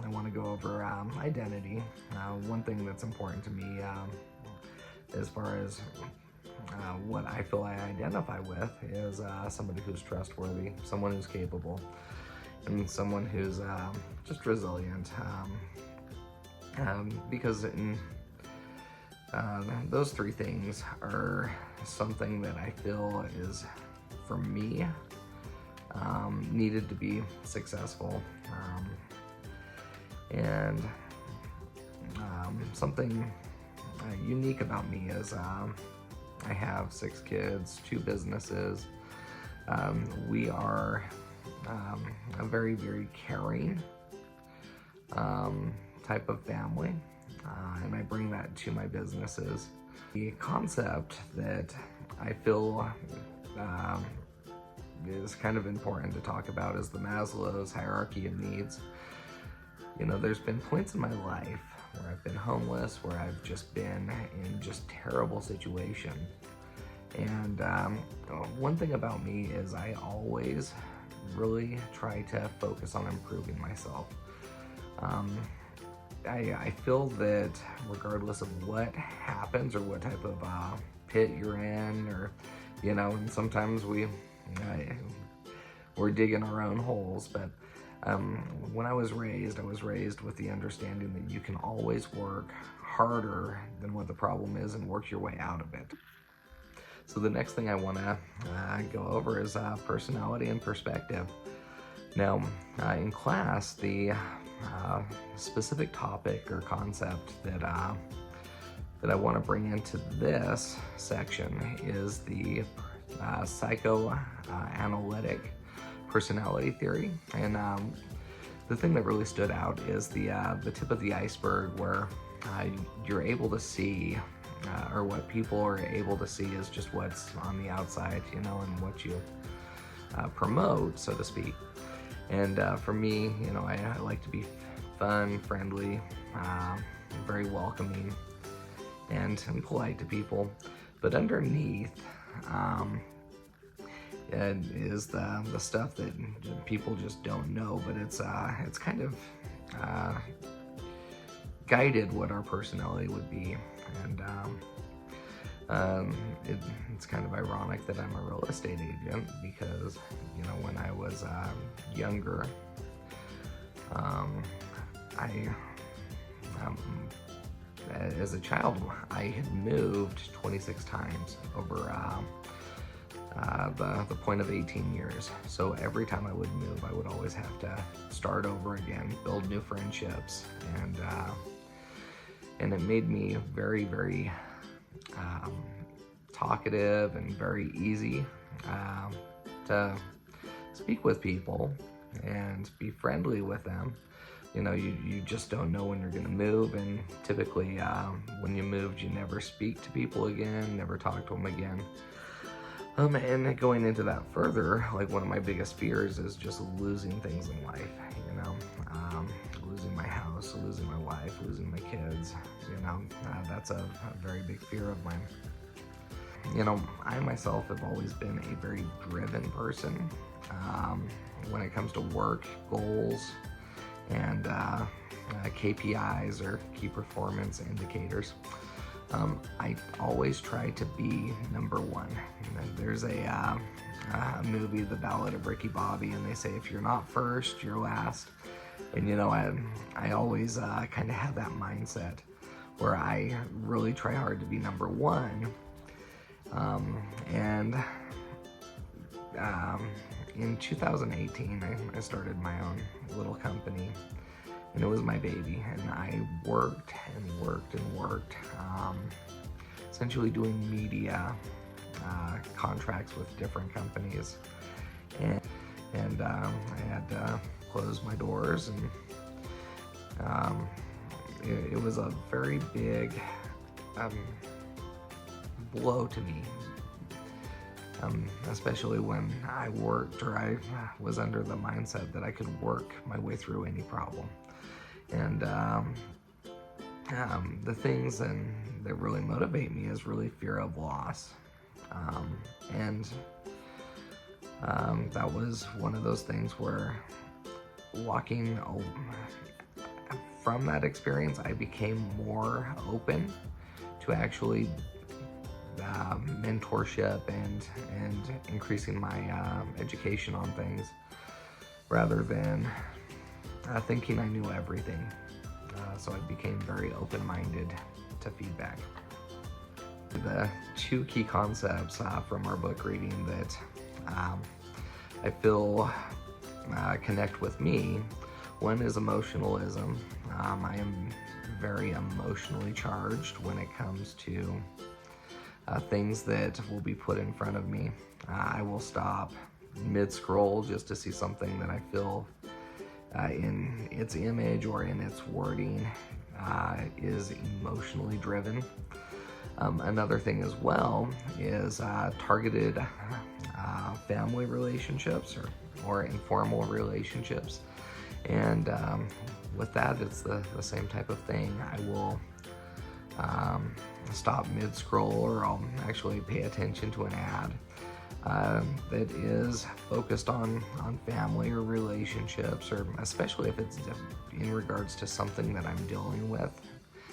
I want to go over identity. One thing that's important to me as far as what I feel I identify with is somebody who's trustworthy, someone who's capable, and someone who's just resilient. Because those three things are something that I feel is, for me, needed to be successful. And something unique about me is I have 6 kids, 2 businesses. We are a very, very caring type of family, and I bring that to my businesses. The concept that I feel is kind of important to talk about is the Maslow's hierarchy of needs. You know, there's been points in my life where I've been homeless, where I've just been in just terrible situations. And one thing about me is I always really try to focus on improving myself. I feel that regardless of what happens or what type of pit you're in, or, you know, and sometimes we're digging our own holes, but when I was raised with the understanding that you can always work harder than what the problem is and work your way out of it. So the next thing I want to go over is personality and perspective. Now, in class, the specific topic or concept that I want to bring into this section is the psychoanalytic personality theory. And the thing that really stood out is the tip of the iceberg, where you're able to see, or what people are able to see is just what's on the outside, you know, and what you promote, so to speak. And for me, you know, I like to be fun, friendly, very welcoming, and polite to people. But underneath is the stuff that people just don't know, but it's kind of guided what our personality would be. And it's kind of ironic that I'm a real estate agent, because, you know, when I was younger, as a child, I had moved 26 times over the point of 18 years. So every time I would move, I would always have to start over again, build new friendships, and it made me very, very talkative and very easy to speak with people and be friendly with them. You know, you just don't know when you're gonna move, and typically when you moved, you never speak to people again, never talk to them again. And going into that further, like, one of my biggest fears is just losing things in life, you know, losing my house, losing my wife, losing my kids, you know, that's a very big fear of mine. You know, I myself have always been a very driven person when it comes to work, goals, and KPIs, or key performance indicators. I always try to be number one. There's a movie, The Ballad of Ricky Bobby, and they say if you're not first, you're last. And, you know, I always kind of have that mindset where I really try hard to be number one. In 2018, I started my own little company, and it was my baby, and I worked and worked and worked, essentially doing media contracts with different companies, and I had to close my doors, and it was a very big blow to me, especially when I worked, or I was under the mindset that I could work my way through any problem. And the things that really motivate me is really fear of loss. That was one of those things where walking from that experience, I became more open to actually mentorship and increasing my education on things, rather than thinking I knew everything. So I became very open-minded to feedback. The two key concepts from our book reading that I feel connect with me. One is emotionalism. I am very emotionally charged when it comes to things that will be put in front of me. I will stop mid-scroll just to see something that I feel in its image or in its wording is emotionally driven. Another thing as well is targeted family relationships or informal relationships. And with that, it's the same type of thing. I will stop mid-scroll, or I'll actually pay attention to an ad that is focused on family or relationships, or especially if it's in regards to something that I'm dealing with